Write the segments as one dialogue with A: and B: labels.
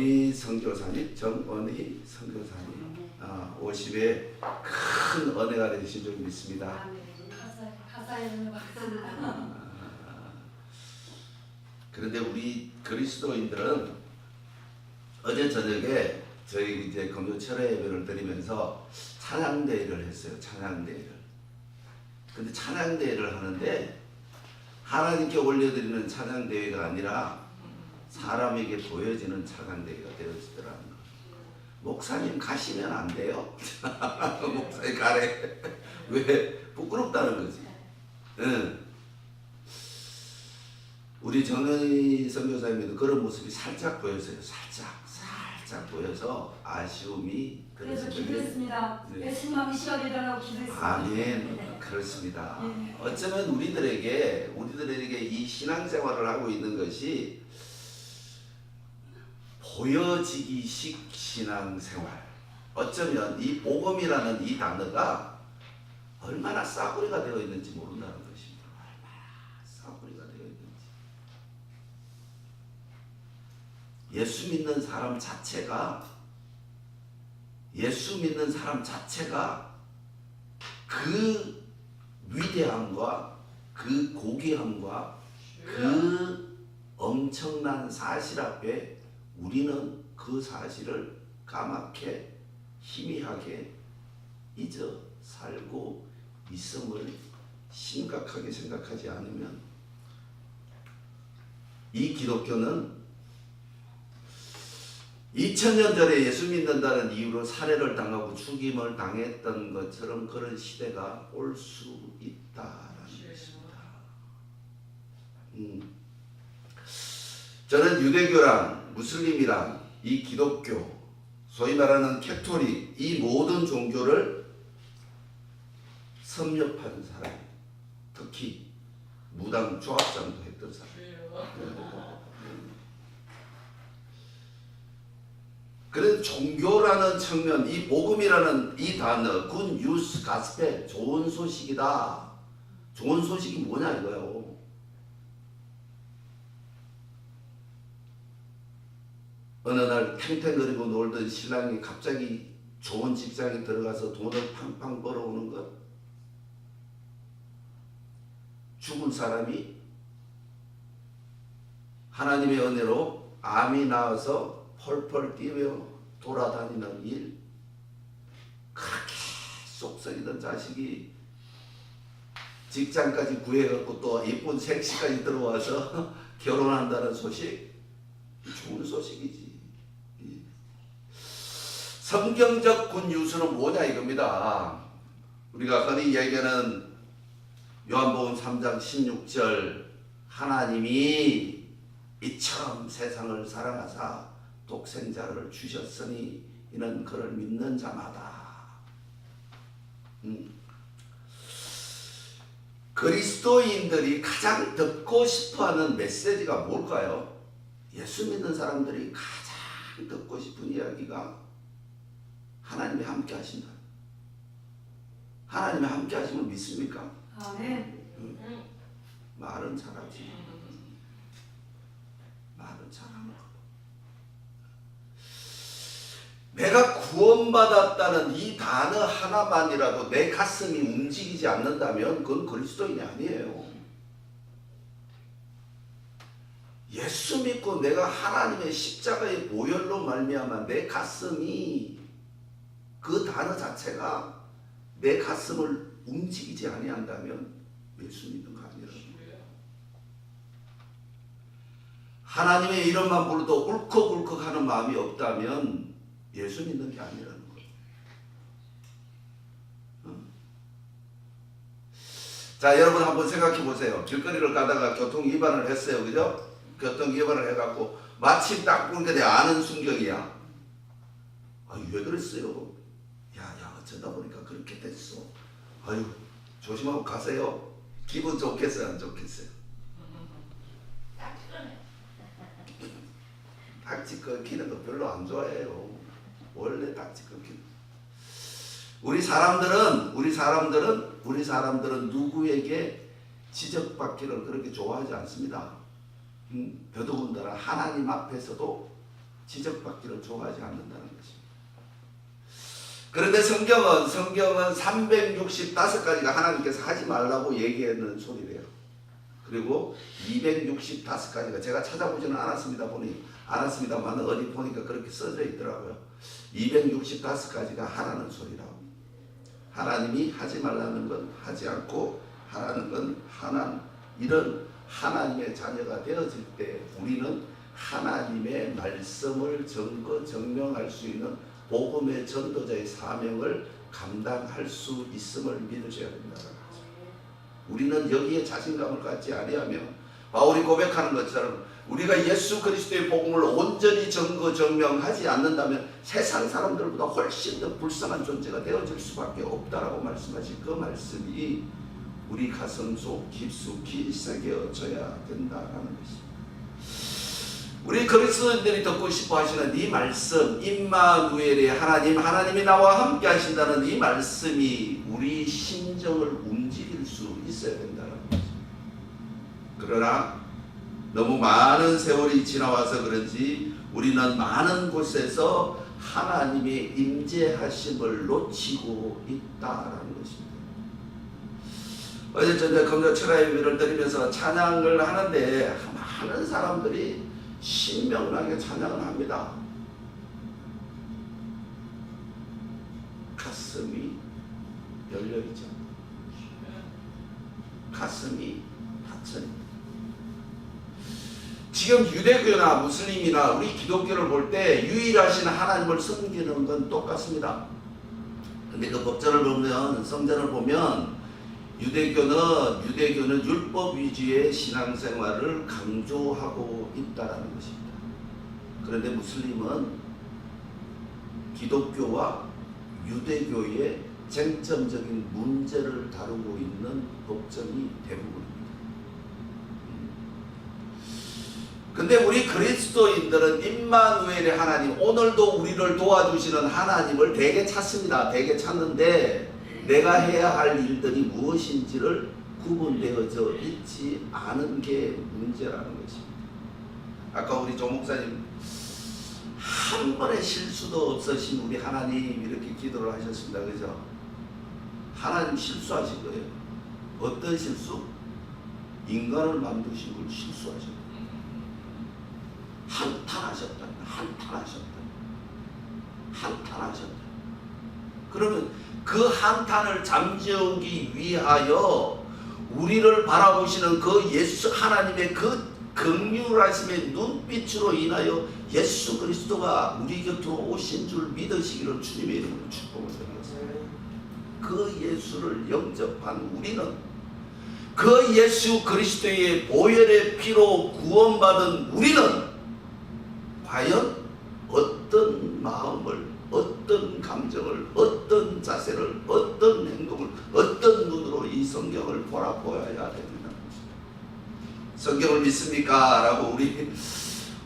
A: 이 선교사님, 정원희 선교사님 50에 큰 은혜가 되신 줄 믿습니다. 그런데 우리 그리스도인들은 어제 저녁에 저희 이제 금요 철회 예배를 드리면서 찬양대회를 했어요. 찬양대회를. 근데 찬양대회를 하는데 하나님께 올려드리는 찬양대회가 아니라 사람에게 보여지는 찬양대회가 되어지더라고요. 목사님 가시면 안 돼요? 목사님 가래. 왜? 부끄럽다는 거지. 응. 우리 정은희 선교사님도 그런 모습이 살짝 보였어요. 살짝 보여서 아쉬움이.
B: 그래서 기도했습니다.
A: 네.
B: 내 신망이 시작해달라고 기도했습니다.
A: 아멘.
B: 네.
A: 그렇습니다.
B: 네.
A: 어쩌면 우리들에게 이 신앙생활을 하고 있는 것이 보여지기식 신앙생활. 어쩌면 이 복음이라는 이 단어가 얼마나 싸구리가 되어 있는지 모른다는 것입니다. 얼마나 싸구리가 되어 있는지. 예수 믿는 사람 자체가 그 위대함과 그 고귀함과 그 엄청난 사실 앞에 우리는 그 사실을 까맣게 희미하게 잊어 살고 있음을 심각하게 생각하지 않으면 이 기독교는 2000년 전에 예수 믿는다는 이유로 살해를 당하고 죽임을 당했던 것처럼 그런 시대가 올 수 있다라는 것입니다. 저는 유대교랑 무슬림이랑 이 기독교, 소위 말하는 캐토릭, 이 모든 종교를 섭렵한 사람, 특히 무당 조합장도 했던 사람. 그래서 종교라는 측면, 이 복음이라는 이 단어, 굿 뉴스, 가스펠, 좋은 소식이다. 좋은 소식이 뭐냐 이거요. 어느 날 탱탱거리고 놀던 신랑이 갑자기 좋은 직장에 들어가서 돈을 팡팡 벌어오는 것. 죽은 사람이 하나님의 은혜로 암이 나와서 펄펄 뛰며 돌아다니는 일. 그렇게 속썩이던 자식이 직장까지 구해갖고 또 예쁜 색시까지 들어와서 결혼한다는 소식. 좋은 소식이지. 성경적 굿뉴스는 뭐냐 이겁니다. 우리가 흔히 얘기하는 요한복음 3장 16절 하나님이 이처럼 세상을 사랑하사 독생자를 주셨으니 이는 그를 믿는 자마다. 그리스도인들이 가장 듣고 싶어하는 메시지가 뭘까요? 예수 믿는 사람들이 가장 듣고 싶은 이야기가 하나님이 함께 하신다. 하나님이 함께 하시면 믿습니까?
B: 아멘.
A: 말은 잘하지. 말은 잘하는 거. 내가 구원받았다는 이 단어 하나만이라도 내 가슴이 움직이지 않는다면 그건 그리스도인이 아니에요. 예수 믿고 내가 하나님의 십자가의 보혈로 말미암아 내 가슴이 그 단어 자체가 내 가슴을 움직이지 아니한다면 예수 믿는 거 아니라. 하나님의 이름만 불러도 울컥울컥하는 마음이 없다면 예수 믿는 게 아니라는 거예요. 자, 여러분 한번 생각해 보세요. 길거리를 가다가 교통 위반을 했어요, 그죠? 교통 위반을 해갖고 마침 딱 보니까 내 아는 순경이야. 아유, 왜 그랬어요? 야, 어쩌다 보니까 그렇게 됐어. 아유, 조심하고 가세요. 기분 좋겠어요, 안 좋겠어요? 딱지 끊기는 거 별로 안 좋아해요. 원래 딱지 끊기는. 우리 사람들은 누구에게 지적받기를 그렇게 좋아하지 않습니다. 더더군다나 하나님 앞에서도 지적받기를 좋아하지 않는다는 것입니다. 그런데 성경은 365가지가 하나님께서 하지 말라고 얘기하는 소리래요. 그리고 265가지가 제가 찾아보지는 않았습니다만 어디 보니까 그렇게 써져 있더라고요. 265가지가 하라는 소리라고. 하나님이 하지 말라는 건 하지 않고 하라는 건 하나. 이런 하나님의 자녀가 되어질 때 우리는 하나님의 말씀을 증명할 수 있는 복음의 전도자의 사명을 감당할 수 있음을 믿으셔야 된다는 거죠. 우리는 여기에 자신감을 갖지 아니하면 바울이 고백하는 것처럼 우리가 예수 그리스도의 복음을 온전히 증명하지 않는다면 세상 사람들보다 훨씬 더 불쌍한 존재가 되어질 수밖에 없다라고 말씀하신 그 말씀이 우리 가슴 속 깊숙이 새겨져야 된다라는 것입니다. 우리 그리스도인들이 듣고 싶어 하시는 이 말씀, 임마누엘의 하나님이 나와 함께 하신다는 이 말씀이 우리 심정을 움직일 수 있어야 된다는 거죠. 그러나 너무 많은 세월이 지나와서 그런지 우리는 많은 곳에서 하나님의 임재하심을 놓치고 있다라는 것입니다. 어제 저녁 금요 철야 예배를 드리면서 찬양을 하는데 많은 사람들이 신명나게 찬양을 합니다. 가슴이 열려있죠. 가슴이 닫혀있죠. 지금 유대교나 무슬림이나 우리 기독교를 볼 때 유일하신 하나님을 섬기는 건 똑같습니다. 근데 그 법전을 보면, 성전을 보면 유대교는 율법 위주의 신앙생활을 강조하고 있다는 것입니다. 그런데 무슬림은 기독교와 유대교의 쟁점적인 문제를 다루고 있는 법전이 대부분입니다. 근데 우리 그리스도인들은 임마누엘의 하나님, 오늘도 우리를 도와주시는 하나님을 되게 찾습니다. 되게 찾는데 내가 해야 할 일들이 무엇인지를 구분되어져 있지 않은 게 문제라는 것입니다. 아까 우리 조 목사님 한 번의 실수도 없으신 우리 하나님 이렇게 기도를 하셨습니다. 그죠? 하나님 실수하신 거예요. 어떤 실수? 인간을 만드신 걸 실수하셨다. 한탄하셨다. 그러면 그 한탄을 잠재우기 위하여 우리를 바라보시는 그 예수 하나님의 그 긍휼하심의 눈빛으로 인하여 예수 그리스도가 우리 곁으로 오신 줄 믿으시기를 주님의 이름으로 축복을 드리겠습니다. 그 예수를 영접한 우리는 그 예수 그리스도의 보혈의 피로 구원받은 우리는 과연 어떤 마음을, 어떤 감정을, 어떤 자세를, 어떤 행동을, 어떤 눈으로 이 성경을 돌아보아야 됩니다. 성경을 믿습니까? 라고 우리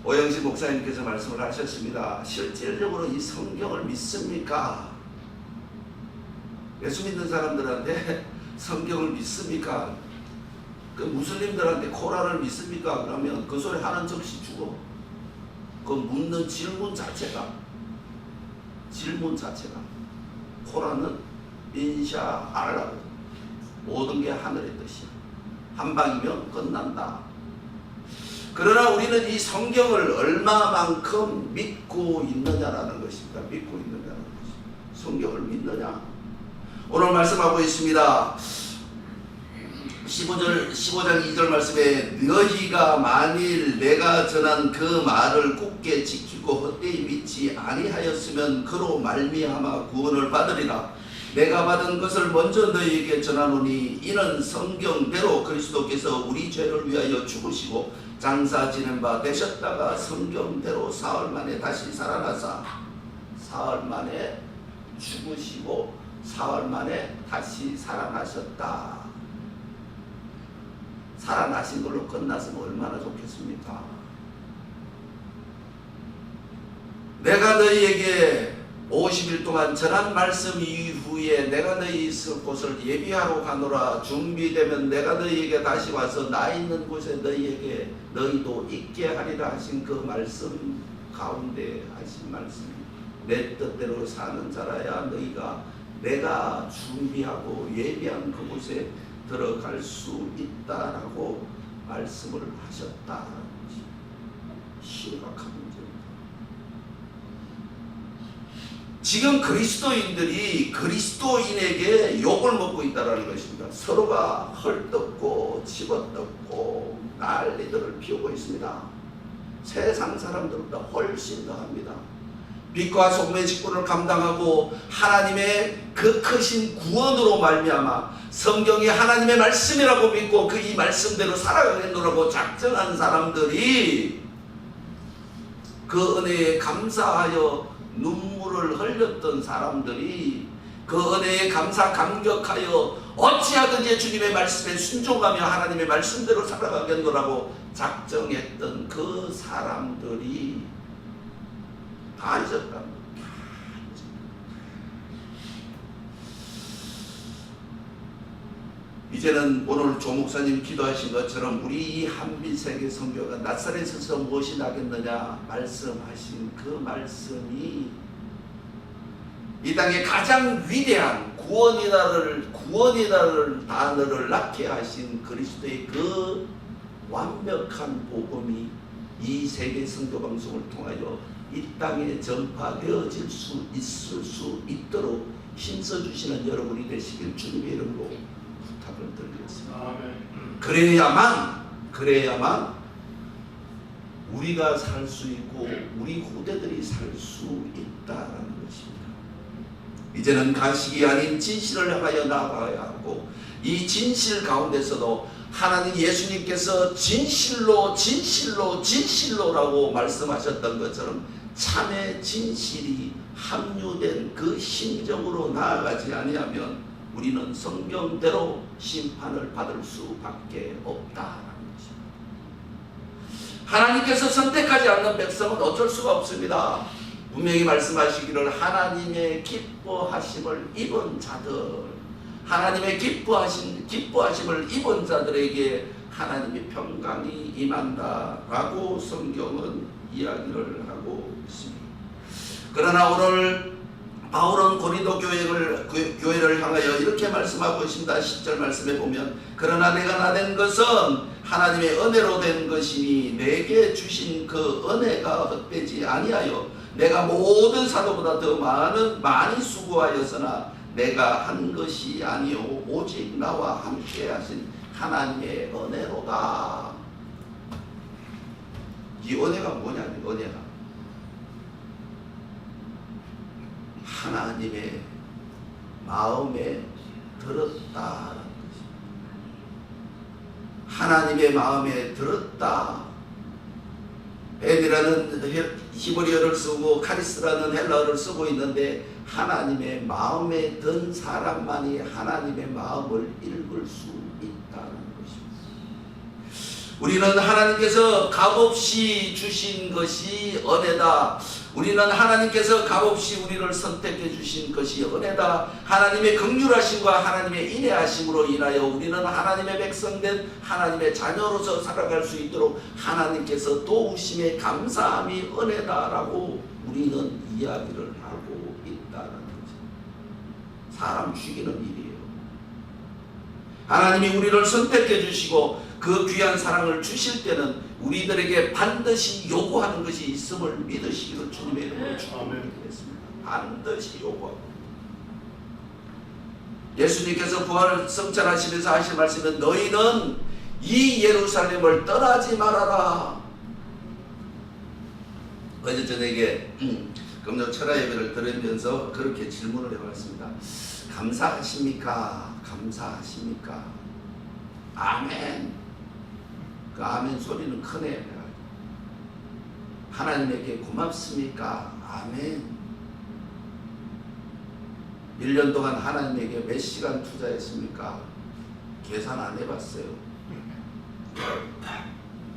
A: 오영신 목사님께서 말씀을 하셨습니다. 실질적으로 이 성경을 믿습니까? 예수 믿는 사람들한테 성경을 믿습니까? 그 무슬림들한테 코란을 믿습니까? 그러면 그 소리 하는 즉시 죽어. 그 묻는 질문 자체가 코란은 인샤 알라, 모든 게 하늘의 뜻이야. 한 방이면 끝난다. 그러나 우리는 이 성경을 얼마만큼 믿고 있느냐라는 것입니다. 성경을 믿느냐? 오늘 말씀하고 있습니다. 15장 2절 말씀에 너희가 만일 내가 전한 그 말을 굳게 지키고 헛되이 믿지 아니하였으면 그로 말미암아 구원을 받으리라. 내가 받은 것을 먼저 너희에게 전하노니 이는 성경대로 그리스도께서 우리 죄를 위하여 죽으시고 장사 지낸 바 되셨다가 성경대로 사흘 만에 다시 살아나사 사흘 만에 죽으시고 사흘 만에 다시 살아나셨다. 살아나신 걸로 끝났으면 얼마나 좋겠습니까? 내가 너희에게 50일 동안 전한 말씀 이후에 내가 너희 있을 곳을 예비하러 가노라. 준비되면 내가 너희에게 다시 와서 나 있는 곳에 너희도 있게 하리라 하신 그 말씀 가운데 하신 말씀, 내 뜻대로 사는 자라야 너희가 내가 준비하고 예비한 그곳에 들어갈 수 있다라고 말씀을 하셨다라는 것이 심각한 문제입니다. 지금 그리스도인들이 그리스도인에게 욕을 먹고 있다는 것입니다. 서로가 헐뜯고 집어뜯고 난리들을 피우고 있습니다. 세상 사람들보다 훨씬 더합니다. 빛과 소금의 직분을 감당하고 하나님의 그 크신 구원으로 말미암아 성경이 하나님의 말씀이라고 믿고 그 이 말씀대로 살아가겠노라고 작정한 사람들이 그 은혜에 감사하여 눈물을 흘렸던 사람들이 그 은혜에 감격하여 어찌하든지 주님의 말씀에 순종하며 하나님의 말씀대로 살아가겠노라고 작정했던 그 사람들이 다 잊었다. 이제는 오늘 조 목사님 기도하신 것처럼 우리 이 한빛세계 선교가 나사렛에서 무엇이 나겠느냐 말씀하신 그 말씀이 이 땅에 가장 위대한 구원이다를 단어를 낳게 하신 그리스도의 그 완벽한 복음이 이 세계 선교 방송을 통하여 이 땅에 전파되어질 수 있을 수 있도록 힘써주시는 여러분이 되시길 주님의 이름으로 부탁을 드리겠습니다.
C: 아멘.
A: 그래야만 우리가 살 수 있고 우리 후대들이 살 수 있다라는 것입니다. 이제는 가식이 아닌 진실을 향하여 나아가야 하고 이 진실 가운데서도 하나님 예수님께서 진실로라고 말씀하셨던 것처럼 참의 진실이 함유된 그 심정으로 나아가지 아니하면 우리는 성경대로 심판을 받을 수밖에 없다라는 것입니다. 하나님께서 선택하지 않는 백성은 어쩔 수가 없습니다. 분명히 말씀하시기를 하나님의 기뻐하심을 입은 자들, 하나님의 기뻐하심을 입은 자들에게 하나님의 평강이 임한다라고 성경은 이야기를 하고 있습니다. 그러나 오늘 바울은 고린도 교회를 향하여 이렇게 말씀하고 있습니다. 10절 말씀에 보면 그러나 내가 나된 것은 하나님의 은혜로 된 것이니 내게 주신 그 은혜가 헛되지 아니하여 내가 모든 사도보다 더 많이 수고하였으나 내가 한 것이 아니요 오직 나와 함께 하신 하나님의 은혜로다. 이 은혜가 뭐냐면 은혜가 하나님의 마음에 들었다라는 것입니다. 하나님의 마음에 들었다. 벤이라는 히브리어를 쓰고 카리스라는 헬라어를 쓰고 있는데 하나님의 마음에 든 사람만이 하나님의 마음을 읽을 수 있다는 것입니다. 우리는 하나님께서 값없이 주신 것이 은혜다. 우리는 하나님께서 값없이 우리를 선택해 주신 것이 은혜다. 하나님의 긍휼하심과 하나님의 인애하심으로 인하여 우리는 하나님의 백성된 하나님의 자녀로서 살아갈 수 있도록 하나님께서 도우심에 감사함이 은혜다라고 우리는 이야기를 하고 있다는 거죠. 사람 죽이는 일이에요. 하나님이 우리를 선택해 주시고 그 귀한 사랑을 주실 때는 우리들에게 반드시 요구하는 것이 있음을 믿으시기를 주님의 이름으로 축복드리겠습니다. 반드시 요구하고 예수님께서 부활을 성찬하시면서 하신 말씀은 너희는 이 예루살렘을 떠나지 말아라. 어제 저녁에 금요 철야 예배를 들으면서 그렇게 질문을 해봤습니다. 감사하십니까? 감사하십니까? 아멘. 그 아멘 소리는 크네. 하나님에게 고맙습니까? 아멘. 1년 동안 하나님에게 몇 시간 투자했습니까? 계산 안 해봤어요.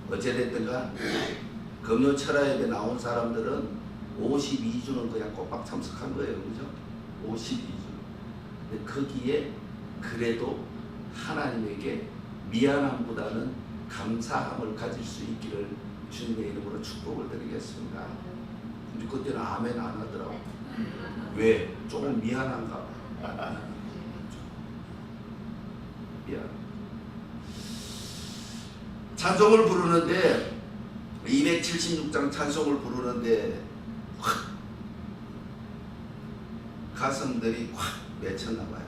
A: 어찌됐든가 금요 철야 예배 나온 사람들은 52주는 그냥 꼬박 참석한 거예요. 그죠? 52주. 근데 거기에 그래도 하나님에게 미안함보다는 감사함을 가질 수 있기를 주님의 이름으로 축복을 드리겠습니다. 우리 그때는 아멘 안 하더라고. 왜? 조금 미안한가 봐. 미안. 찬송을 부르는데 276장 찬송을 부르는데 확 가슴들이 확 맺혔나 봐요.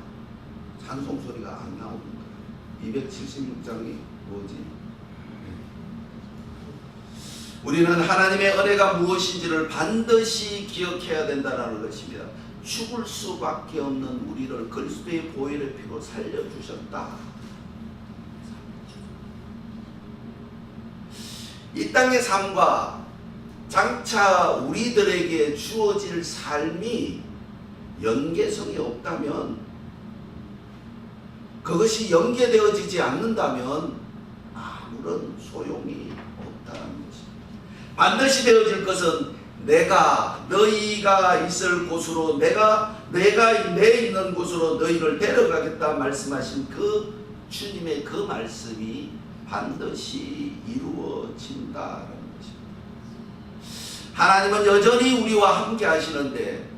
A: 찬송 소리가 안 나오는 거예요. 276장이 뭐지? 우리는 하나님의 은혜가 무엇인지를 반드시 기억해야 된다는 것입니다. 죽을 수밖에 없는 우리를 그리스도의 보혈의 피로 살려주셨다. 이 땅의 삶과 장차 우리들에게 주어질 삶이 연계성이 없다면, 그것이 연계되어지지 않는다면 아무런 소용이 없다는 것입니다. 반드시 되어질 것은 너희가 있을 곳으로 내가 내 있는 곳으로 너희를 데려가겠다 말씀하신 그 주님의 그 말씀이 반드시 이루어진다는 것입니다. 하나님은 여전히 우리와 함께 하시는데,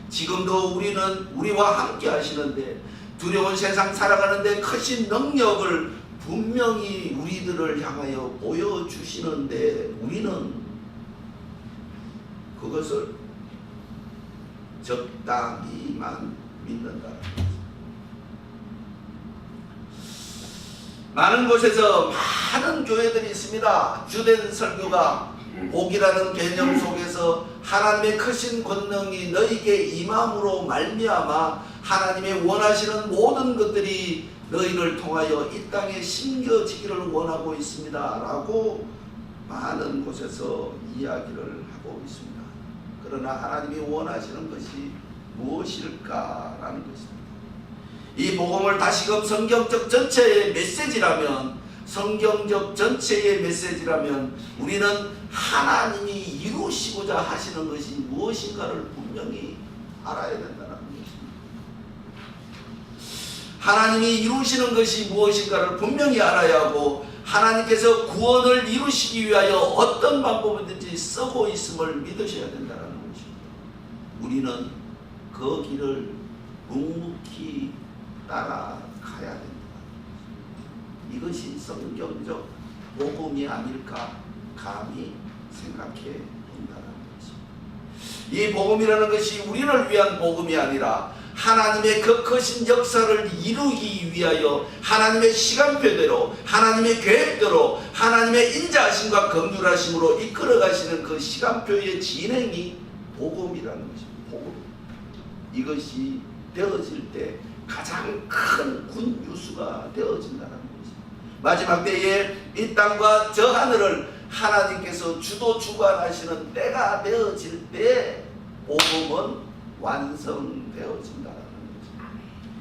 A: 지금도 우리는 우리와 함께 하시는데, 두려운 세상 살아가는데 크신 능력을 분명히 우리들을 향하여 보여주시는데, 우리는 그것을 적당히만 믿는다는 것입니다. 많은 곳에서 많은 교회들이 있습니다. 주된 설교가 복이라는 개념 속에서 하나님의 크신 권능이 너희에게 임함으로 말미암아 하나님의 원하시는 모든 것들이 너희를 통하여 이 땅에 심겨지기를 원하고 있습니다 라고 많은 곳에서 이야기를 하고 있습니다. 그러나 하나님이 원하시는 것이 무엇일까라는 것입니다. 이 복음을 다시금 성경적 전체의 메시지라면 우리는 하나님이 이루시고자 하시는 것이 무엇인가를 분명히 알아야 된다는 것입니다. 하나님이 이루시는 것이 무엇인가를 분명히 알아야 하고, 하나님께서 구원을 이루시기 위하여 어떤 방법이든지 쓰고 있음을 믿으셔야 된다는 것입니다. 우리는 그 길을 묵묵히 따라가야 된다. 이것이 성경적 복음이 아닐까 감히 생각해 본다는 것입니다. 이 복음이라는 것이 우리를 위한 복음이 아니라 하나님의 그 크신 역사를 이루기 위하여 하나님의 시간표대로, 하나님의 계획대로, 하나님의 인자하심과 긍휼하심으로 이끌어가시는 그 시간표의 진행이 복음이라는 것입니다. 복음. 이것이 되어질 때 가장 큰 굿뉴스가 되어진다는 것입니다. 마지막 때에 이 땅과 저 하늘을 하나님께서 주도주관하시는 때가 되어질 때 복음은 완성되어진다는 것입니다.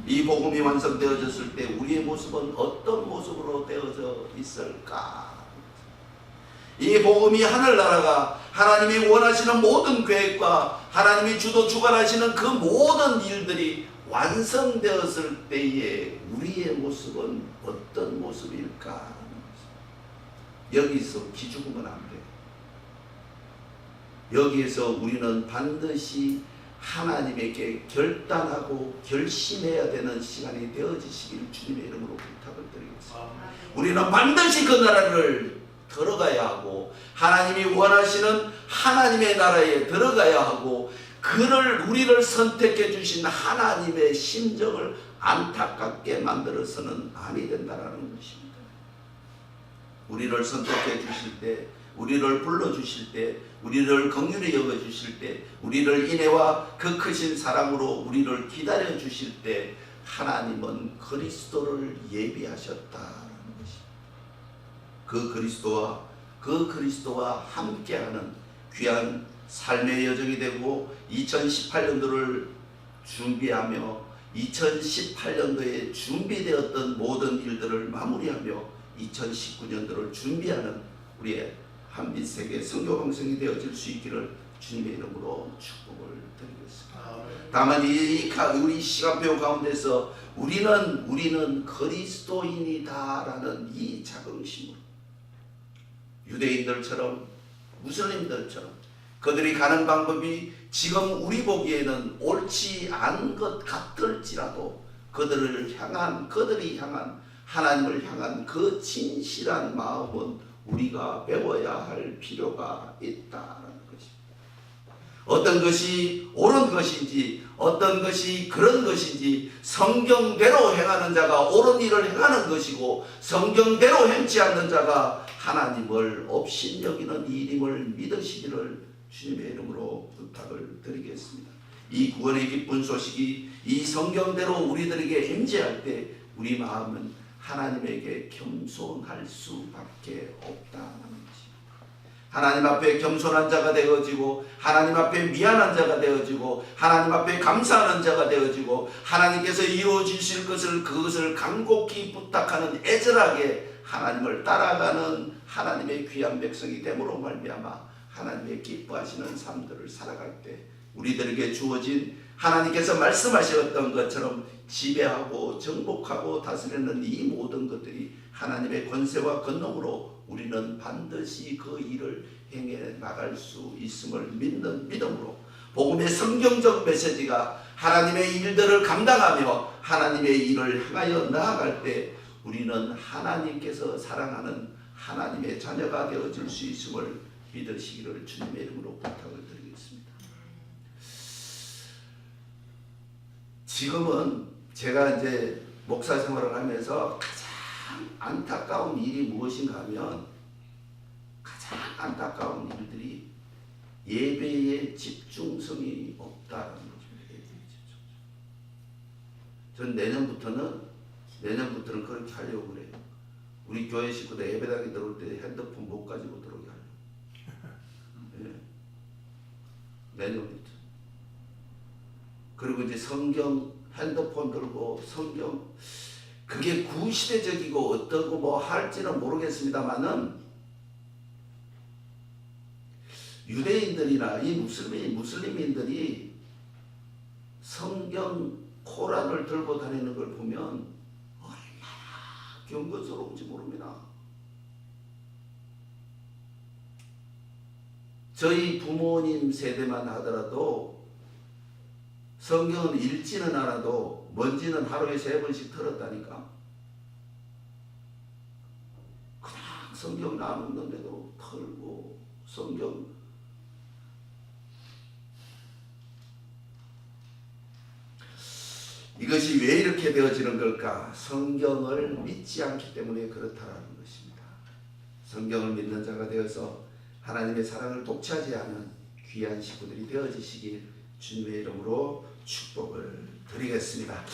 A: 이 복음이 완성되어졌을 때 우리의 모습은 어떤 모습으로 되어져 있을까? 이 복음이 하늘나라가 하나님이 원하시는 모든 계획과 하나님이 주도주관하시는 그 모든 일들이 완성되었을 때에 우리의 모습은 어떤 모습일까? 여기서 기죽으면 안 돼요. 여기에서 우리는 반드시 하나님에게 결단하고 결심해야 되는 시간이 되어지시길 주님의 이름으로 부탁을 드리겠습니다. 우리는 반드시 그 나라를 들어가야 하고, 하나님이 원하시는 하나님의 나라에 들어가야 하고, 우리를 선택해 주신 하나님의 심정을 안타깝게 만들어서는 아니 된다는 것입니다. 우리를 선택해 주실 때, 우리를 불러주실 때, 우리를 긍휼히 여겨주실 때, 우리를 인애와 그 크신 사랑으로 우리를 기다려 주실 때 하나님은 그리스도를 예비하셨다는 것입니다. 그 그리스도와 함께하는 귀한 삶의 여정이 되고, 2018년도를 준비하며 2018년도에 준비되었던 모든 일들을 마무리하며 2019년도를 준비하는 우리의 한빛세계 선교방송이 되어질 수 있기를 주님의 이름으로 축복을 드리겠습니다. 다만 우리 시간표 가운데서 우리는 그리스도인이다라는 이 자긍심으로 유대인들처럼 무슬림들처럼 그들이 가는 방법이 지금 우리 보기에는 옳지 않은 것 같을지라도 그들이 향한 하나님을 향한 그 진실한 마음은 우리가 배워야 할 필요가 있다는 것입니다. 어떤 것이 옳은 것인지 어떤 것이 그런 것인지 성경대로 행하는 자가 옳은 일을 행하는 것이고 성경대로 행치 않는 자가 하나님을 업신여기는 일임을 믿으시기를 주님의 이름으로 부탁을 드리겠습니다. 이 구원의 기쁜 소식이 이 성경대로 우리들에게 임재할 때 우리 마음은 하나님에게 겸손할 수밖에 없다는 것입니다. 하나님 앞에 겸손한 자가 되어지고 하나님 앞에 미안한 자가 되어지고 하나님 앞에 감사하는 자가 되어지고 하나님께서 이루어 주실 것을 그것을 간곡히 부탁하는 애절하게 하나님을 따라가는 하나님의 귀한 백성이 됨으로 말미암아 하나님의 기뻐하시는 삶들을 살아갈 때 우리들에게 주어진 하나님께서 말씀하셨던 것처럼 지배하고 정복하고 다스리는 이 모든 것들이 하나님의 권세와 권능으로 우리는 반드시 그 일을 행해 나갈 수 있음을 믿는 믿음으로 복음의 성경적 메시지가 하나님의 일들을 감당하며 하나님의 일을 행하여 나아갈 때 우리는 하나님께서 사랑하는 하나님의 자녀가 되어질 수 있음을 믿으시기를 주님의 이름으로 부탁을 드리겠습니다. 지금은 제가 이제 목사 생활을 하면서 가장 안타까운 일이 무엇인가 하면 가장 안타까운 일들이 예배에 집중성이 없다는 거죠. 전 내년부터는 그렇게 하려고 그래요. 우리 교회 식구들 예배당에 들어올 때 핸드폰 못 가지고 들어오게 하려고. 내년부터. 그리고 이제 성경 핸드폰 들고 성경 그게 구시대적이고 어떠고 뭐 할지는 모르겠습니다만은 유대인들이나 이 무슬림인들이 성경 코란을 들고 다니는 걸 보면 얼마나 경건스러운지 모릅니다. 저희 부모님 세대만 하더라도 성경은 읽지는 않아도 먼지는 하루에 3번씩 털었다니까. 그냥 성경 나누는데도 털고 성경 이것이 왜 이렇게 되어지는 걸까? 성경을 믿지 않기 때문에 그렇다는 것입니다. 성경을 믿는 자가 되어서 하나님의 사랑을 독차지 않은 귀한 식구들이 되어지시길 주님의 이름으로 축복을 드리겠습니다.